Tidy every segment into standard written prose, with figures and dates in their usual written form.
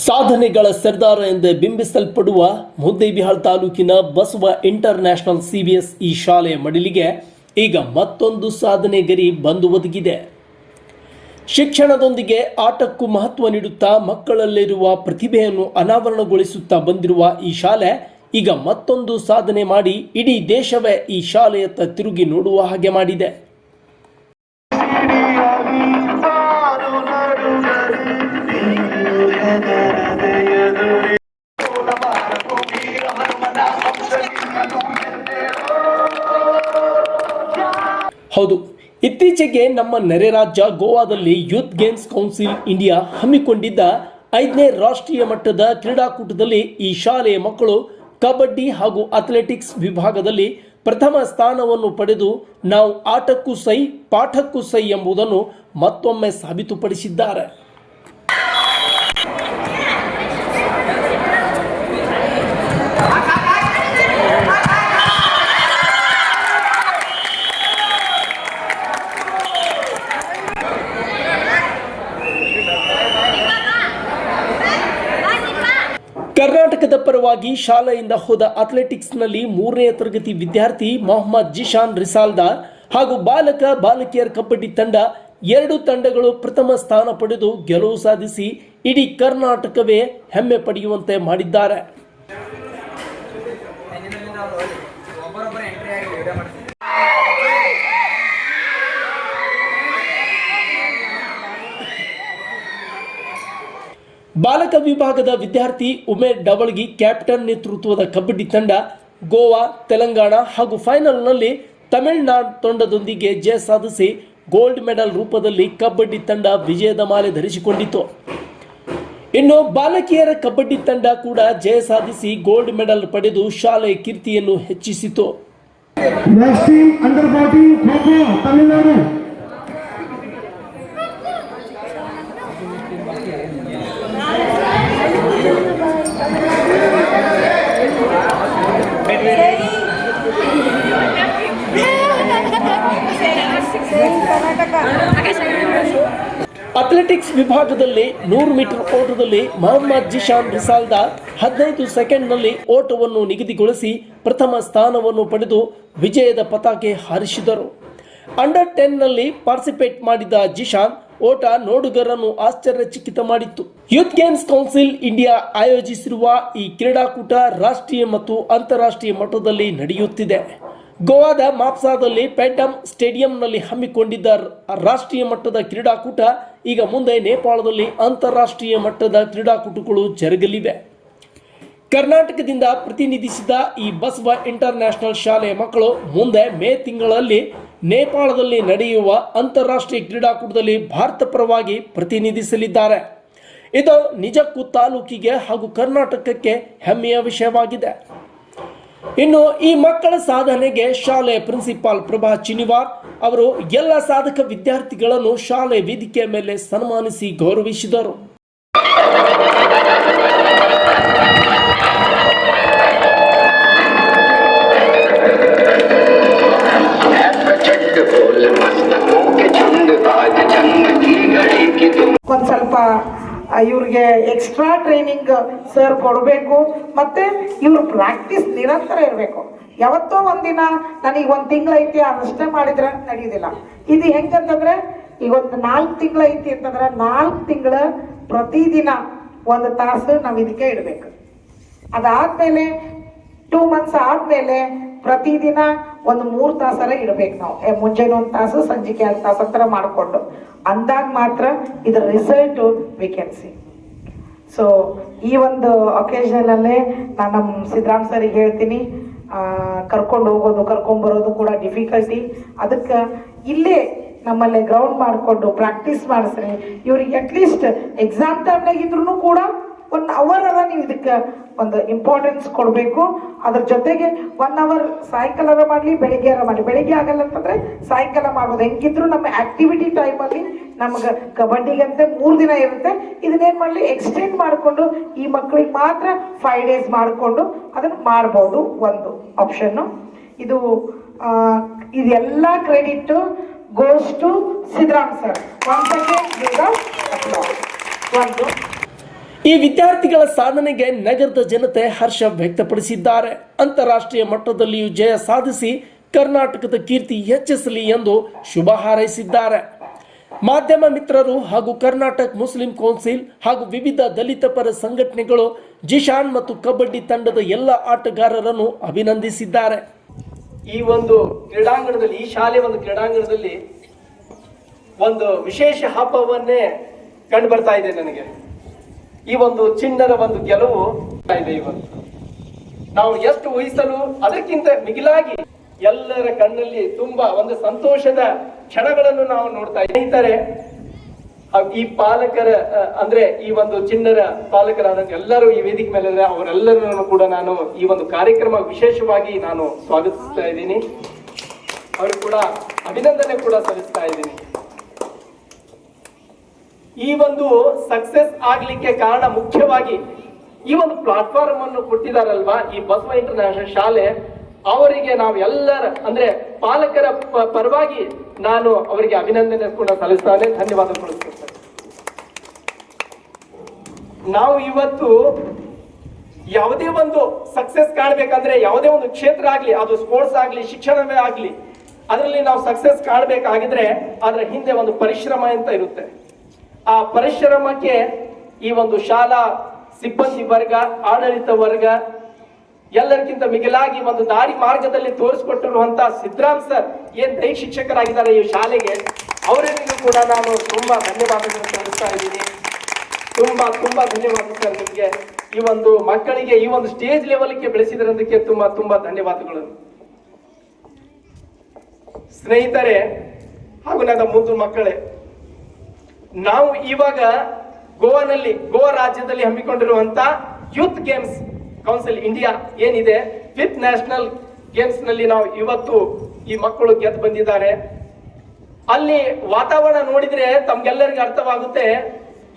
ಸಾಧನೆಗಳ ಸರ್ದಾರ ಎಂದೇ ಬಿಂಬಿಸಲ್ಪಡುವ ಮುದ್ದೇಬಿಹಾಳ್ ತಾಲೂಕಿನ ಬಸವ ಇಂಟರ್ನ್ಯಾಷನಲ್ ಸಿಬಿಎಸ್ಇ ಶಾಲೆಯ ಮಡಿಲಿಗೆ ಈಗ ಮತ್ತೊಂದು ಸಾಧನೆ ಗರಿ ಬಂದು ಒದಗಿದೆ. ಶಿಕ್ಷಣದೊಂದಿಗೆ ಆಟಕ್ಕೂ ಮಹತ್ವ ನೀಡುತ್ತಾ ಮಕ್ಕಳಲ್ಲಿರುವ ಪ್ರತಿಭೆಯನ್ನು ಅನಾವರಣಗೊಳಿಸುತ್ತಾ ಬಂದಿರುವ ಈ ಶಾಲೆ ಈಗ ಮತ್ತೊಂದು ಸಾಧನೆ ಮಾಡಿ ಇಡೀ ದೇಶವೇ ಈ ಶಾಲೆಯತ್ತ ತಿರುಗಿ ನೋಡುವ ಹಾಗೆ ಮಾಡಿದೆ. ಹೌದು, ಇತ್ತೀಚೆಗೆ ನಮ್ಮ ನೆರೆ ರಾಜ್ಯ ಗೋವಾದಲ್ಲಿ ಯೂತ್ ಗೇಮ್ಸ್ ಕೌನ್ಸಿಲ್ ಇಂಡಿಯಾ ಹಮ್ಮಿಕೊಂಡಿದ್ದ 5ನೇ ರಾಷ್ಟ್ರೀಯ ಮಟ್ಟದ ಕ್ರೀಡಾಕೂಟದಲ್ಲಿ ಈ ಶಾಲೆಯ ಮಕ್ಕಳು ಕಬಡ್ಡಿ ಹಾಗೂ ಅಥ್ಲೆಟಿಕ್ಸ್ ವಿಭಾಗದಲ್ಲಿ ಪ್ರಥಮ ಸ್ಥಾನವನ್ನು ಪಡೆದು ನಾವು ಆಟಕ್ಕೂ ಸೈ ಪಾಠಕ್ಕೂ ಸೈ ಎಂಬುದನ್ನು ಮತ್ತೊಮ್ಮೆ ಸಾಬೀತುಪಡಿಸಿದ್ದಾರೆ. ಕರ್ನಾಟಕದ ಪರವಾಗಿ ಶಾಲೆಯಿಂದ ಹೋದ ಅಥ್ಲೆಟಿಕ್ಸ್ನಲ್ಲಿ 3ನೇ ತರಗತಿ ವಿದ್ಯಾರ್ಥಿ ಮೊಹಮ್ಮದ್ ಜಿಶಾನ್ ರಿಸಾಲ್ದಾರ್ ಹಾಗೂ ಬಾಲಕ ಬಾಲಕಿಯರ ಕಬಡ್ಡಿ ತಂಡ 2 ತಂಡಗಳು ಪ್ರಥಮ ಸ್ಥಾನ ಪಡೆದು ಗೆಲುವು ಸಾಧಿಸಿ ಇಡೀ ಕರ್ನಾಟಕವೇ ಹೆಮ್ಮೆ ಪಡೆಯುವಂತೆ ಮಾಡಿದ್ದಾರೆ. ಬಾಲಕ ವಿಭಾಗದ ವಿದ್ಯಾರ್ಥಿ ಉಮೇರ್ ಡವಳ್ಗಿ ಕ್ಯಾಪ್ಟನ್ ನೇತೃತ್ವದ ಕಬಡ್ಡಿ ತಂಡ ಗೋವಾ, ತೆಲಂಗಾಣ ಹಾಗೂ ಫೈನಲ್ನಲ್ಲಿ ತಮಿಳುನಾಡು ತಂಡದೊಂದಿಗೆ ಜಯ ಸಾಧಿಸಿ ಗೋಲ್ಡ್ ಮೆಡಲ್ ರೂಪದಲ್ಲಿ ಕಬಡ್ಡಿ ತಂಡ ವಿಜಯದ ಮಾಲೆ ಧರಿಸಿಕೊಂಡಿತು. ಇನ್ನು ಬಾಲಕಿಯರ ಕಬಡ್ಡಿ ತಂಡ ಕೂಡ ಜಯ ಸಾಧಿಸಿ ಗೋಲ್ಡ್ ಮೆಡಲ್ ಪಡೆದು ಶಾಲೆಯ ಕೀರ್ತಿಯನ್ನು ಹೆಚ್ಚಿಸಿತು. ಅಥ್ಲೆಟಿಕ್ಸ್ ವಿಭಾಗದಲ್ಲಿ 100 ಮೀಟರ್ ಓಟದಲ್ಲಿ ಮೊಹಮ್ಮದ್ ಜಿಶಾನ್ ರಿಸಾಲ್ದಾರ್ 15 ಸೆಕೆಂಡ್ನಲ್ಲಿ ಓಟವನ್ನು ನಿಗದಿಗೊಳಿಸಿ ಪ್ರಥಮ ಸ್ಥಾನವನ್ನು ಪಡೆದು ವಿಜಯದ ಪತಾಕೆ ಹಾರಿಸಿದರು. ಅಂಡರ್ 10ನಲ್ಲಿ ಪಾರ್ಟಿಸಿಪೇಟ್ ಮಾಡಿದ ಜಿಶಾನ್ ಓಟ ನೋಡುಗರನ್ನು ಆಶ್ಚರ್ಯಚಕಿತ ಮಾಡಿತ್ತು. ಯೂತ್ ಗೇಮ್ಸ್ ಕೌನ್ಸಿಲ್ ಇಂಡಿಯಾ ಆಯೋಜಿಸಿರುವ ಈ ಕ್ರೀಡಾಕೂಟ ರಾಷ್ಟ್ರೀಯ ಮತ್ತು ಅಂತಾರಾಷ್ಟ್ರೀಯ ಮಟ್ಟದಲ್ಲಿ ನಡೆಯುತ್ತಿದೆ. ಗೋವಾದ ಮಾಪ್ಸಾದಲ್ಲಿ ಪೆಂಟಮ್ ಸ್ಟೇಡಿಯಂನಲ್ಲಿ ಹಮ್ಮಿಕೊಂಡಿದ್ದ ರಾಷ್ಟ್ರೀಯ ಮಟ್ಟದ ಕ್ರೀಡಾಕೂಟ ಈಗ ಮುಂದೆ ನೇಪಾಳದಲ್ಲಿ ಅಂತಾರಾಷ್ಟ್ರೀಯ ಮಟ್ಟದ ಕ್ರೀಡಾಕೂಟಗಳು ಜರುಗಲಿವೆ. ಕರ್ನಾಟಕದಿಂದ ಪ್ರತಿನಿಧಿಸಿದ ಈ ಬಸವ ಇಂಟರ್ನ್ಯಾಷನಲ್ ಶಾಲೆಯ ಮಕ್ಕಳು ಮುಂದೆ ಮೇ ತಿಂಗಳಲ್ಲಿ ನೇಪಾಳದಲ್ಲಿ ನಡೆಯುವ ಅಂತಾರಾಷ್ಟ್ರೀಯ ಕ್ರೀಡಾಕೂಟದಲ್ಲಿ ಭಾರತ ಪರವಾಗಿ ಪ್ರತಿನಿಧಿಸಲಿದ್ದಾರೆ. ಇದು ನಿಜಕ್ಕೂ ತಾಲೂಕಿಗೆ ಹಾಗೂ ಕರ್ನಾಟಕಕ್ಕೆ ಹೆಮ್ಮೆಯ ವಿಷಯವಾಗಿದೆ. ಇನ್ನು ಈ ಮಕ್ಕಳ ಸಾಧನೆಗೆ ಶಾಲೆಯ ಪ್ರಿನ್ಸಿಪಾಲ್ ಪ್ರಭಾ ಚಿನಿವಾರ್ ಅವರು ಎಲ್ಲ ಸಾಧಕ ವಿದ್ಯಾರ್ಥಿಗಳನ್ನು ಶಾಲೆ ವೇದಿಕೆಯ ಮೇಲೆ ಸನ್ಮಾನಿಸಿ ಗೌರವಿಸಿದರು. ಒಂದು ಸ್ವಲ್ಪ ಇವ್ರಿಗೆ ಎಕ್ಸ್ಟ್ರಾ ಟ್ರೈನಿಂಗ್ ಸರ್ ಕೊಡಬೇಕು, ಮತ್ತೆ ಇವ್ರ ಪ್ರಾಕ್ಟೀಸ್ ನಿರಂತರ ಇರಬೇಕು. ಯಾವತ್ತೋ ಒಂದಿನ ನನಗೆ 1 ತಿಂಗಳು ಐತಿ ಅದಷ್ಟೇ ಮಾಡಿದ್ರೆ ನಡೆಯೋದಿಲ್ಲ. ಇದು ಹೆಂಗಂತಂದ್ರೆ ಈಗ ಒಂದು 4 ತಿಂಗಳು ಐತಿ ಅಂತಂದ್ರೆ 4 ತಿಂಗಳ ಪ್ರತಿದಿನ 1 ತಾಸು ನಾವು ಇದಕ್ಕೆ ಇಡಬೇಕು. ಅದಾದ್ಮೇಲೆ 2 ಮಂತ್ಸ್ ಆದ್ಮೇಲೆ ಪ್ರತಿದಿನ ಒಂದು 3 ತಾಸರ ಇಡಬೇಕು. ನಾವು ಮುಂಜಾನೆ 1 ತಾಸು ಸಂಜೆಗೆ 2 ತಾಸು ಹತ್ರ ಮಾಡಿಕೊಂಡು ಅಂದಾಗ ಮಾತ್ರ ಇದರ result we can see. So ಈ ಒಂದು ಒಕೇಶನಲ್ಲೇ ನಾನು ನಮ್ಮ ಸಿದ್ದರಾಮ್ ಸರಿಗೆ ಹೇಳ್ತೀನಿ, ಕರ್ಕೊಂಡು ಹೋಗೋದು ಕರ್ಕೊಂಡು ಬರೋದು ಕೂಡ ಡಿಫಿಕಲ್ಟಿ. ಅದಕ್ಕೆ ಇಲ್ಲೇ ನಮ್ಮಲ್ಲಿ ಗ್ರೌಂಡ್ ಮಾಡಿಕೊಂಡು ಪ್ರಾಕ್ಟೀಸ್ ಮಾಡಿಸ್ರಿ. ಇವ್ರಿಗೆ ಅಟ್ಲೀಸ್ಟ್ ಎಕ್ಸಾಮ್ ಟೈಮ್ನಾಗ ಇದ್ರೂ ಕೂಡ 1 ಅವರ್ ಅದ ನೀವು ಇದಕ್ಕೆ ಒಂದು ಇಂಪಾರ್ಟೆನ್ಸ್ ಕೊಡಬೇಕು. ಅದ್ರ ಜೊತೆಗೆ 1 ಅವರ್ ಸಾಯಂಕಾಲ ಮಾಡಲಿ ಬೆಳಿಗ್ಗೆ ಮಾಡಲಿ. ಬೆಳಿಗ್ಗೆ ಆಗಲ್ಲ ಅಂತಂದ್ರೆ ಸಾಯಂಕಾಲ ಮಾಡ್ಬೋದು. ಹೆಂಗಿದ್ರು ನಮ್ಮ ಆಕ್ಟಿವಿಟಿ ಟೈಮಲ್ಲಿ ನಮ್ಗೆ ಕಬಡ್ಡಿಗಂತೆ 3 ದಿನ ಇರುತ್ತೆ. ಇದನ್ನೇನು ಮಾಡಲಿ ಎಕ್ಸ್ಟೆಂಡ್ ಮಾಡಿಕೊಂಡು ಈ ಮಕ್ಕಳಿಗೆ ಮಾತ್ರ 5 ಡೇಸ್ ಮಾಡಿಕೊಂಡು ಅದನ್ನು ಮಾಡ್ಬೋದು. ಒಂದು ಆಪ್ಷನ್ನು ಇದು. ಇದೆಲ್ಲ credit goes to Siddaram sir. ಒಂದು ಈ ವಿದ್ಯಾರ್ಥಿಗಳ ಸಾಧನೆಗೆ ನಗರದ ಜನತೆ ಹರ್ಷ ವ್ಯಕ್ತಪಡಿಸಿದ್ದಾರೆ. ಅಂತಾರಾಷ್ಟ್ರೀಯ ಮಟ್ಟದಲ್ಲಿಯೂ ಜಯ ಸಾಧಿಸಿ ಕರ್ನಾಟಕದ ಕೀರ್ತಿ ಹೆಚ್ಚಿಸಲಿ ಎಂದು ಶುಭ ಹಾರೈಸಿದ್ದಾರೆ. ಮಾಧ್ಯಮ ಮಿತ್ರರು ಹಾಗೂ ಕರ್ನಾಟಕ ಮುಸ್ಲಿಂ ಕೌನ್ಸಿಲ್ ಹಾಗೂ ವಿವಿಧ ದಲಿತ ಪರ ಸಂಘಟನೆಗಳು ಜಿಶಾನ್ ಮತ್ತು ಕಬಡ್ಡಿ ತಂಡದ ಎಲ್ಲ ಆಟಗಾರರನ್ನು ಅಭಿನಂದಿಸಿದ್ದಾರೆ. ಈ ಒಂದು ಕ್ರೀಡಾಂಗಣದಲ್ಲಿ, ಈ ಶಾಲೆಯ ಒಂದು ಕ್ರೀಡಾಂಗಣದಲ್ಲಿ ಒಂದು ವಿಶೇಷ ಹಬ್ಬವನ್ನೇ ಕಂಡು ಬರ್ತಾ ಇದೆ ನನಗೆ. ಈ ಒಂದು ಚಿನ್ನದ ಒಂದು ಗೆಲುವು ಇದೆ. ಇವತ್ತು ನಾವು ಎಷ್ಟು ಊಹಿಸಲು ಅದಕ್ಕಿಂತ ಮಿಗಿಲಾಗಿ ಎಲ್ಲರ ಕಣ್ಣಲ್ಲಿ ತುಂಬಾ ಒಂದು ಸಂತೋಷದ ಕ್ಷಣಗಳನ್ನು ನಾವು ನೋಡ್ತಾ ಇದ್ದಾರೆ. ಈ ಪಾಲಕರ ಅಂದ್ರೆ ಈ ಒಂದು ಚಿನ್ನರ ಪಾಲಕರಾದ ಎಲ್ಲರೂ ಈ ವೇದಿಕೆ ಮೇಲೆ ಅವರೆಲ್ಲರನ್ನು ಕೂಡ ನಾನು ಈ ಒಂದು ಕಾರ್ಯಕ್ರಮ ವಿಶೇಷವಾಗಿ ನಾನು ಸ್ವಾಗತಿಸ್ತಾ ಇದ್ದೀನಿ. ಅವರು ಕೂಡ ಅಭಿನಂದನೆ ಕೂಡ ಸಲ್ಲಿಸ್ತಾ ಇದ್ದೀನಿ. ಈ ಒಂದು ಸಕ್ಸಸ್ ಆಗ್ಲಿಕ್ಕೆ ಕಾರಣ ಮುಖ್ಯವಾಗಿ ಈ ಒಂದು ಪ್ಲಾಟ್ಫಾರ್ಮ್ ಅನ್ನು ಕೊಟ್ಟಿದಾರಲ್ವಾ, ಈ ಬಸವ ಇಂಟರ್ನ್ಯಾಷನಲ್ ಶಾಲೆ, ಅವರಿಗೆ ನಾವು ಎಲ್ಲರ ಅಂದ್ರೆ ಪಾಲಕರ ಪರವಾಗಿ ನಾನು ಅವರಿಗೆ ಅಭಿನಂದನೆ ಕೂಡ ಸಲ್ಲಿಸ್ತಾನೆ, ಧನ್ಯವಾದಗಳು. ನಾವು ಇವತ್ತು ಯಾವುದೇ ಒಂದು ಸಕ್ಸಸ್ ಕಾಣಬೇಕಂದ್ರೆ, ಯಾವುದೇ ಒಂದು ಕ್ಷೇತ್ರ ಆಗ್ಲಿ, ಅದು ಸ್ಪೋರ್ಟ್ಸ್ ಆಗ್ಲಿ, ಶಿಕ್ಷಣವೇ ಆಗ್ಲಿ, ಅದರಲ್ಲಿ ನಾವು ಸಕ್ಸಸ್ ಕಾಣಬೇಕಾಗಿದ್ರೆ ಅದರ ಹಿಂದೆ ಒಂದು ಪರಿಶ್ರಮ ಅಂತ ಇರುತ್ತೆ. ಆ ಪರಿಶ್ರಮಕ್ಕೆ ಈ ಒಂದು ಶಾಲಾ ಸಿಬ್ಬಂದಿ ವರ್ಗ, ಆಡಳಿತ ವರ್ಗ, ಎಲ್ಲರಿಗಿಂತ ಮಿಗಿಲಾಗಿ ಒಂದು ದಾರಿ ಮಾರ್ಗದಲ್ಲಿ ತೋರಿಸಿಕೊಟ್ಟಿರುವಂತಹ ಸಿದ್ದರಾಮ್ ಸರ್ ಏನ್ ದೈಹಿಕ ಶಿಕ್ಷಕರಾಗಿದ್ದಾರೆ ಈ ಶಾಲೆಗೆ, ಅವರಿಗೂ ಕೂಡ ನಾನು ತುಂಬಾ ಧನ್ಯವಾದಗಳನ್ನು ಸಲ್ಲಿಸ್ತಾ ಇದ್ದೀನಿ. ತುಂಬಾ ಧನ್ಯವಾದ ಸರ್ ನಿಮ್ಗೆ. ಈ ಒಂದು ಮಕ್ಕಳಿಗೆ ಈ ಒಂದು ಸ್ಟೇಜ್ ಲೆವೆಲ್ಗೆ ಬೆಳೆಸಿದ್ರದಕ್ಕೆ ತುಂಬಾ ಧನ್ಯವಾದಗಳು. ಸ್ನೇಹಿತರೆ ಹಾಗೂ ನನ್ನ ಮುದ್ದು ಮಕ್ಕಳೇ, ನಾವು ಇವಾಗ ಗೋವಾ ರಾಜ್ಯದಲ್ಲಿ ಹಮ್ಮಿಕೊಂಡಿರುವಂತ ಯೂತ್ ಗೇಮ್ಸ್ ಕೌನ್ಸಿಲ್ ಇಂಡಿಯಾ ಏನಿದೆ, 5th ನ್ಯಾಷನಲ್ ಗೇಮ್ಸ್ ನಲ್ಲಿ ನಾವು ಇವತ್ತು ಈ ಮಕ್ಕಳು ಗೆದ್ದು ಬಂದಿದ್ದಾರೆ. ಅಲ್ಲಿ ವಾತಾವರಣ ನೋಡಿದ್ರೆ ತಮ್ಗೆಲ್ಲರಿಗೂ ಅರ್ಥವಾಗುತ್ತೆ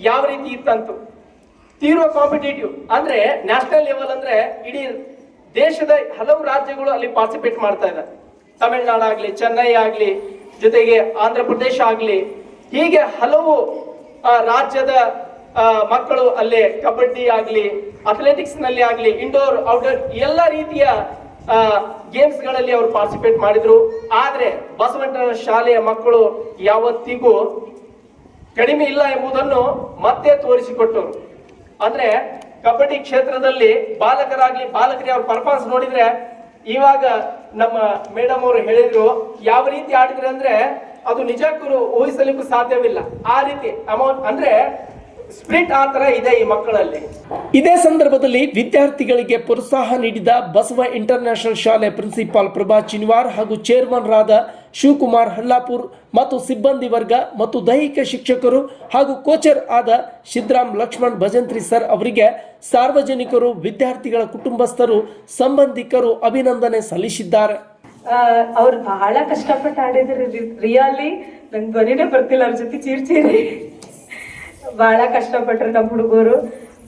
ಯಾವ ರೀತಿ ಇತ್ತಂತು. ತೀವ್ರ ಕಾಂಪಿಟೇಟಿವ್, ಅಂದ್ರೆ ನ್ಯಾಷನಲ್ ಲೆವೆಲ್ ಅಂದ್ರೆ ಇಡೀ ದೇಶದ ಹಲವು ರಾಜ್ಯಗಳು ಅಲ್ಲಿ ಪಾರ್ಟಿಸಿಪೇಟ್ ಮಾಡ್ತಾ ಇದ್ದಾರೆ. ತಮಿಳುನಾಡು ಆಗ್ಲಿ, ಚೆನ್ನೈ ಆಗ್ಲಿ, ಜೊತೆಗೆ ಆಂಧ್ರ ಪ್ರದೇಶ ಆಗ್ಲಿ, ಹೀಗೆ ಹಲವು ರಾಜ್ಯದ ಮಕ್ಕಳು ಅಲ್ಲೇ ಕಬಡ್ಡಿ ಆಗ್ಲಿ, ಅಥ್ಲೆಟಿಕ್ಸ್ ನಲ್ಲಿ ಆಗ್ಲಿ, ಇಂಡೋರ್ ಔಟ್ಡೋರ್ ಎಲ್ಲ ರೀತಿಯ ಗೇಮ್ಸ್ ಗಳಲ್ಲಿ ಅವರು ಪಾರ್ಟಿಸಿಪೇಟ್ ಮಾಡಿದ್ರು. ಆದ್ರೆ ಬಸವಣ್ಣನ ಶಾಲೆಯ ಮಕ್ಕಳು ಯಾವತ್ತಿಗೂ ಕಡಿಮೆ ಇಲ್ಲ ಎಂಬುದನ್ನು ಮತ್ತೆ ತೋರಿಸಿಕೊಟ್ಟರು. ಅಂದ್ರೆ ಕಬಡ್ಡಿ ಕ್ಷೇತ್ರದಲ್ಲಿ ಬಾಲಕರಿ ಅವ್ರ ಪರ್ಫಾರ್ಮೆನ್ಸ್ ನೋಡಿದ್ರೆ, ಇವಾಗ ನಮ್ಮ ಮೇಡಮ್ ಅವರು ಹೇಳಿದ್ರು ಯಾವ ರೀತಿ ಆಡಿದ್ರೆ ಅಂದ್ರೆ ಅದು ನಿಜಕ್ಕೂ ಊಹಿಸಲಿಕ್ಕೂ ಸಾಧ್ಯವಿಲ್ಲ. ಆ ರೀತಿ ಅಮೌಂಟ್ ಅಂದ್ರೆ ಸ್ಪ್ರಿಟ್ ಆ ತರ ಇದೆ ಈ ಮಕ್ಕಳಲ್ಲಿ. ಇದೇ ಸಂದರ್ಭದಲ್ಲಿ ವಿದ್ಯಾರ್ಥಿಗಳಿಗೆ ಪ್ರೋತ್ಸಾಹ ನೀಡಿದ ಬಸವ ಇಂಟರ್ನ್ಯಾಷನಲ್ ಶಾಲೆ ಪ್ರಿನ್ಸಿಪಾಲ್ ಪ್ರಭಾ ಚಿನ್ವಾರ್ ಹಾಗೂ ಚೇರ್ಮನ್ ರಾದ ಶಿವಕುಮಾರ್ ಹಲ್ಲಾಪುರ್ ಮತ್ತು ಸಿಬ್ಬಂದಿ ವರ್ಗ ಮತ್ತು ದೈಹಿಕ ಶಿಕ್ಷಕರು ಹಾಗೂ ಕೋಚರ್ ಆದ ಸಿದ್ದರಾಮ್ ಲಕ್ಷ್ಮಣ್ ಭಜಂತ್ರಿ ಸರ್ ಅವರಿಗೆ ಸಾರ್ವಜನಿಕರು, ವಿದ್ಯಾರ್ಥಿಗಳ ಕುಟುಂಬಸ್ಥರು, ಸಂಬಂಧಿಕರು ಅಭಿನಂದನೆ ಸಲ್ಲಿಸಿದ್ದಾರೆ. ಅವ್ರು ಬಹಳ ಕಷ್ಟಪಟ್ಟು ಆಡಿದ್ರು. ರಿಯಲಿ ನಂಗೆ ಧ್ವನಿನೇ ಬರ್ತಿಲ್ಲ ಅವ್ರ ಜೊತೆ ಚೀರ್ಚೀರಿ. ಬಹಳ ಕಷ್ಟಪಟ್ರು ನಮ್ಮ ಹುಡುಗರು.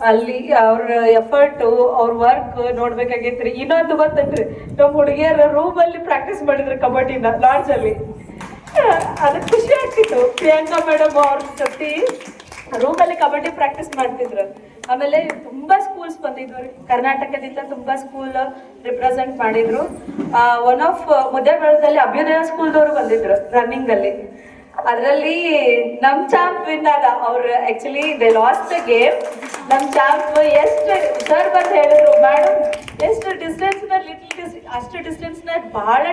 ಅಲ್ಲಿ ಅವ್ರ ಎಫರ್ಟ್, ಅವ್ರ ವರ್ಕ್ ನೋಡ್ಬೇಕಾಗೈತ್ರಿ. ಇನ್ನೊಂದು ಗೊತ್ತನ್ರಿ, ನಮ್ಮ ಹುಡುಗಿಯರ ರೂಮ್ ಅಲ್ಲಿ ಪ್ರಾಕ್ಟೀಸ್ ಮಾಡಿದ್ರು ಕಬಡ್ಡಿನ ಲಾಡ್ಜ್ ಅಲ್ಲಿ. ಅದಕ್ಕೆ ಖುಷಿ ಆಗ್ತಿತ್ತು. ಪ್ರಿಯಾಂಕಾ ಮೇಡಮ್ ಅವ್ರ ಜೊತೆ ರೂಮ್ ಅಲ್ಲಿ ಕಬಡ್ಡಿ ಪ್ರಾಕ್ಟೀಸ್ ಮಾಡ್ತಿದ್ರು. ಆಮೇಲೆ ತುಂಬಾ ಸ್ಕೂಲ್ಸ್ ಬಂದಿದ್ವು ರೀ, ಕರ್ನಾಟಕದಿಂದ ತುಂಬಾ ಸ್ಕೂಲ್ ರಿಪ್ರೆಸೆಂಟ್ ಮಾಡಿದ್ರು. ಒನ್ ಆಫ್ ಮುದ್ದೇಬೇಳದಲ್ಲಿ ಅಭ್ಯುದಯ ಸ್ಕೂಲ್ದವರು ಬಂದಿದ್ರು ರನ್ನಿಂಗ್ ಅಲ್ಲಿ. ಅದರಲ್ಲಿ ನಮ್ ಚಾಂಪ್ ವಿನ್ ಆದ. ಅವ್ರು actually they last the game. ನಮ್ ಚಾಂಪ್ ಎಷ್ಟು ಸರ್ ಬಂದು ಹೇಳಿದ್ರು, ಮೇಡಮ್ ಎಷ್ಟು ಡಿಸ್ಟೆನ್ಸ್ ಅಷ್ಟು ಡಿಸ್ಟೆನ್ಸ್ ನ ಬಹಳ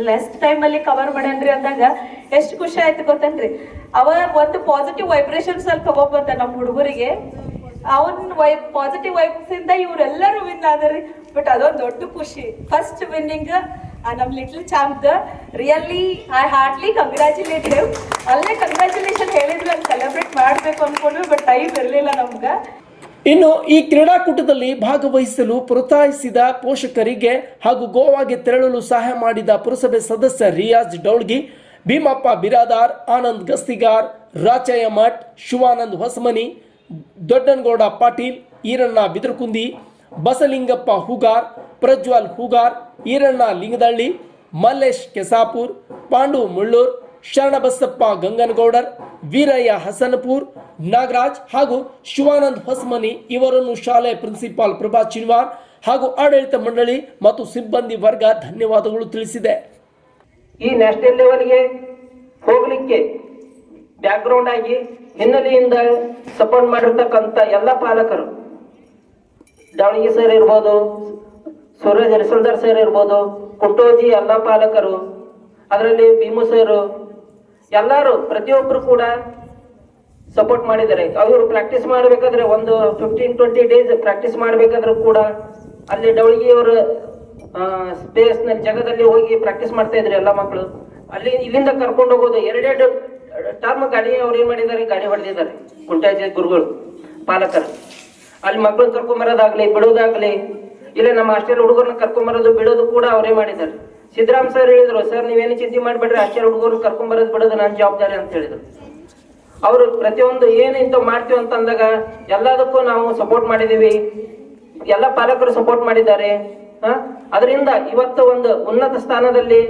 ಲೆಸ್ ಟೈಮ್ ಅಲ್ಲಿ ಕವರ್ ಮಾಡ್ಯಾನ್ರಿ ಅಂದಾಗ ಎಷ್ಟು ಖುಷಿ ಆಯ್ತು ಗೊತ್ತೇನ್ರಿ. ಅವ ಒಂದು ಪಾಸಿಟಿವ್ ವೈಬ್ರೇಷನ್ಸ್ ಅಲ್ಲಿ ತಗೊಂಬಂದ ನಮ್ಮ ಹುಡುಗರಿಗೆ. ಪಾಸಿಟಿವ್ ವೈಬ್ಸ್ ಇಂದ ಇವರೆಲ್ಲರೂ ವಿನ್ ಆದ್ರಿ. ಬಟ್ ಅದೊಂದು ದೊಡ್ಡ ಖುಷಿ. ಫಸ್ಟ್ ವಿನ್ನಿಂಗ್ ನಮ್ little champ. Really I heartily congratulate him. ಅಲ್ಲೇ ಕಂಗ್ರ್ಯಾಚುಲೇಷನ್ ಹೇಳಿದ್ರು, ಅಲ್ಲಿ ಸೆಲೆಬ್ರೇಟ್ ಮಾಡ್ಬೇಕು ಅನ್ಕೊಂಡ್ವಿ, ಬಟ್ ಟೈಮ್ ಇರಲಿಲ್ಲ ನಮ್ಗ. ಇನ್ನು ಈ ಕ್ರೀಡಾಕೂಟದಲ್ಲಿ ಭಾಗವಹಿಸಲು ಪ್ರೋತ್ಸಾಹಿಸಿದ ಪೋಷಕರಿಗೆ ಹಾಗೂ ಗೋವಾಗೆ ತೆರಳಲು ಸಹಾಯ ಮಾಡಿದ ಪುರಸಭೆ ಸದಸ್ಯ ರಿಯಾಜ್ ಡೌಳ್ಗಿ, ಭೀಮಪ್ಪ ಬಿರಾದಾರ್, ಆನಂದ್ ಗಸ್ತಿಗಾರ್, ರಾಚಯ್ಯ ಮಠ್, ಶಿವಾನಂದ್ ಹೊಸಮನಿ, ದೊಡ್ಡನಗೌಡ ಪಾಟೀಲ್, ಈರಣ್ಣ ಬಿದರಕುಂದಿ, ಬಸಲಿಂಗಪ್ಪ ಹೂಗಾರ್, ಪ್ರಜ್ವಲ್ ಹೂಗಾರ್, ಈರಣ್ಣ ಲಿಂಗದಳ್ಳಿ, ಮಲ್ಲೇಶ್ ಕೆಸಾಪುರ್, ಪಾಂಡು ಮುಳ್ಳೂರ್, ಶರಣಬಸಪ್ಪ ಗಂಗನಗೌಡರ್, ವೀರಯ್ಯ ಹಸನಪುರ್, ನಾಗರಾಜ್ ಹಾಗೂ ಶಿವಾನಂದ್ ಹೊಸಮನಿ ಇವರನ್ನು ಶಾಲೆ ಪ್ರಿನ್ಸಿಪಾಲ್ ಪ್ರಭಾ ಚಿನ್ವಾರ್ ಹಾಗೂ ಆಡಳಿತ ಮಂಡಳಿ ಮತ್ತು ಸಿಬ್ಬಂದಿ ವರ್ಗ ಧನ್ಯವಾದಗಳು ತಿಳಿಸಿದೆ. ಈ ನ್ಯಾಷನಲ್ ಲೆವೆಲ್ಗೆ ಹೋಗ್ಲಿಕ್ಕೆ ಬ್ಯಾಕ್ಗ್ರೌಂಡ್ ಆಗಿ ಹಿನ್ನೆಲೆಯಿಂದ ಸಪೋರ್ಟ್ ಮಾಡಿರ್ತಕ್ಕಂಥ ಎಲ್ಲ ಪಾಲಕರು, ದಾವಣಗಿ ಸರ್ ಇರ್ಬೋದು, ಸೂರಜ್ ಹರಿಸಲ್ದಾರ್ ಸರ್ ಇರ್ಬೋದು, ಕುಂಟೋಜಿ ಎಲ್ಲ ಪಾಲಕರು, ಅದರಲ್ಲಿ ಭೀಮು ಸರ್, ಎಲ್ಲರೂ ಪ್ರತಿಯೊಬ್ಬರು ಕೂಡ ಸಪೋರ್ಟ್ ಮಾಡಿದ್ದಾರೆ. ಅವರು ಪ್ರಾಕ್ಟೀಸ್ ಮಾಡಬೇಕಾದ್ರೆ ಒಂದು 15-20 ಡೇಸ್ ಪ್ರಾಕ್ಟೀಸ್ ಮಾಡಬೇಕಾದ್ರೂ ಕೂಡ ಅಲ್ಲಿ ಡವಳಗಿಯವರ ಸ್ಪೇಸ್ ನಲ್ಲಿ ಜಾಗದಲ್ಲಿ ಹೋಗಿ ಪ್ರಾಕ್ಟೀಸ್ ಮಾಡ್ತಾ ಇದ್ರು ಎಲ್ಲ ಮಕ್ಕಳು. ಅಲ್ಲಿ ಇಲ್ಲಿಂದ ಕರ್ಕೊಂಡು ಹೋಗೋದು 2 ಟರ್ಮ್ ಗಾಡಿ ಅವ್ರು ಏನ್ ಮಾಡಿದ್ದಾರೆ, ಗಾಡಿ ಹೊಡೆದಿದ್ದಾರೆ ಕುಂಟಾಜಿ ಗುರುಗಳು ಪಾಲಕರು. ಅಲ್ಲಿ ಮಕ್ಕಳನ್ನ ಕರ್ಕೊಂಬರೋದಾಗ್ಲಿ ಬಿಡೋದಾಗ್ಲಿ, ಇಲ್ಲ ನಮ್ಮ ಹಾಸ್ಟೆಲ್ ಹುಡುಗರನ್ನ ಕರ್ಕೊಂಬರೋದು ಬಿಡೋದು ಕೂಡ ಅವರೇ ಮಾಡಿದ್ದಾರೆ. ಸಿದ್ದರಾಮ್ ಸರ್ ಹೇಳಿದ್ರು, ಸರ್ ನೀವೇನು ಚಿಂತೆ ಮಾಡ್ಬೇಡ್ರಿ, ಹಾಸ್ಟೆಲ್ ಹುಡುಗರನ್ನ ಕರ್ಕೊಂಬರೋದು ಬಿಡೋದು ನನ್ನ ಜವಾಬ್ದಾರಿ ಅಂತ ಹೇಳಿದ್ರು. ಅವರು ಪ್ರತಿಯೊಂದು ಏನು ಇಂತ ಮಾಡ್ತೀವಿ ಅಂತ ಅಂದಾಗ ಎಲ್ಲದಕ್ಕೂ ನಾವು ಸಪೋರ್ಟ್ ಮಾಡಿದೀವಿ, ಎಲ್ಲ ಪಾಲಕರು ಸಪೋರ್ಟ್ ಮಾಡಿದ್ದಾರೆ. ಅದರಿಂದ ಇವತ್ತು ಒಂದು ಉನ್ನತ ಸ್ಥಾನದಲ್ಲಿ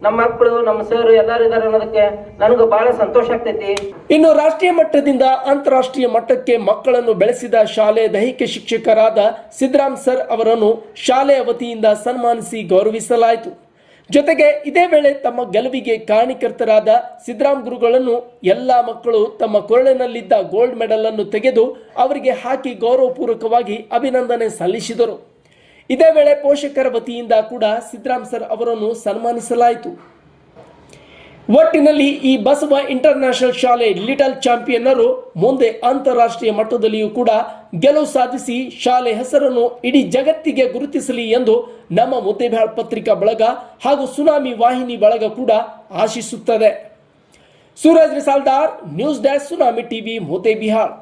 ನಮ್ಮ ಮಕ್ಕಳು, ನಮ್ಮ ಸರ್ ಎಲ್ಲರೂ ಇದ್ದಾರೆ ಅನ್ನೋದಕ್ಕೆ ನನಗೂ ಬಹಳ ಸಂತೋಷ ಆಗ್ತೈತಿ. ಇನ್ನು ರಾಷ್ಟ್ರೀಯ ಮಟ್ಟದಿಂದ ಅಂತಾರಾಷ್ಟ್ರೀಯ ಮಟ್ಟಕ್ಕೆ ಮಕ್ಕಳನ್ನು ಬೆಳೆಸಿದ ಶಾಲೆ ದೈಹಿಕ ಶಿಕ್ಷಕರಾದ ಸಿದ್ದರಾಮ್ ಸರ್ ಅವರನ್ನು ಶಾಲೆಯ ವತಿಯಿಂದ ಸನ್ಮಾನಿಸಿ ಗೌರವಿಸಲಾಯಿತು. ಜೊತೆಗೆ ಇದೇ ವೇಳೆ ತಮ್ಮ ಗೆಲುವಿಗೆ ಕಾರಣೀಕರ್ತರಾದ ಸಿದ್ದರಾಮ್ ಗುರುಗಳನ್ನು ಎಲ್ಲ ಮಕ್ಕಳು ತಮ್ಮ ಕೊರಳಿನಲ್ಲಿದ್ದ ಗೋಲ್ಡ್ ಮೆಡಲ್ ಅನ್ನು ತೆಗೆದು ಅವರಿಗೆ ಹಾಕಿ ಗೌರವಪೂರ್ವಕವಾಗಿ ಅಭಿನಂದನೆ ಸಲ್ಲಿಸಿದರು. ಇದೇ ವೇಳೆ ಪೋಷಕರ ವತಿಯಿಂದ ಕೂಡ ಸಿದ್ದರಾಮ್ ಸರ್ ಅವರನ್ನು ಸನ್ಮಾನಿಸಲಾಯಿತು. ಒಟ್ಟಿನಲ್ಲಿ ಈ ಬಸವ ಇಂಟರ್ನ್ಯಾಷನಲ್ ಶಾಲೆ ಲಿಟಲ್ ಚಾಂಪಿಯನ್ನರು ಮುಂದೆ ಅಂತಾರಾಷ್ಟ್ರೀಯ ಮಟ್ಟದಲ್ಲಿಯೂ ಕೂಡ ಗೆಲುವು ಸಾಧಿಸಿ ಶಾಲೆ ಹೆಸರನ್ನು ಇಡೀ ಜಗತ್ತಿಗೆ ಗುರುತಿಸಲಿ ಎಂದು ನಮ್ಮ ಮುದ್ದೇಬಿಹಾಳ್ ಪತ್ರಿಕಾ ಬಳಗ ಹಾಗೂ ಸುನಾಮಿ ವಾಹಿನಿ ಬಳಗ ಕೂಡ ಆಶಿಸುತ್ತದೆ. Suraj Risaldar, news desk, tsunami TV, Muddebihal.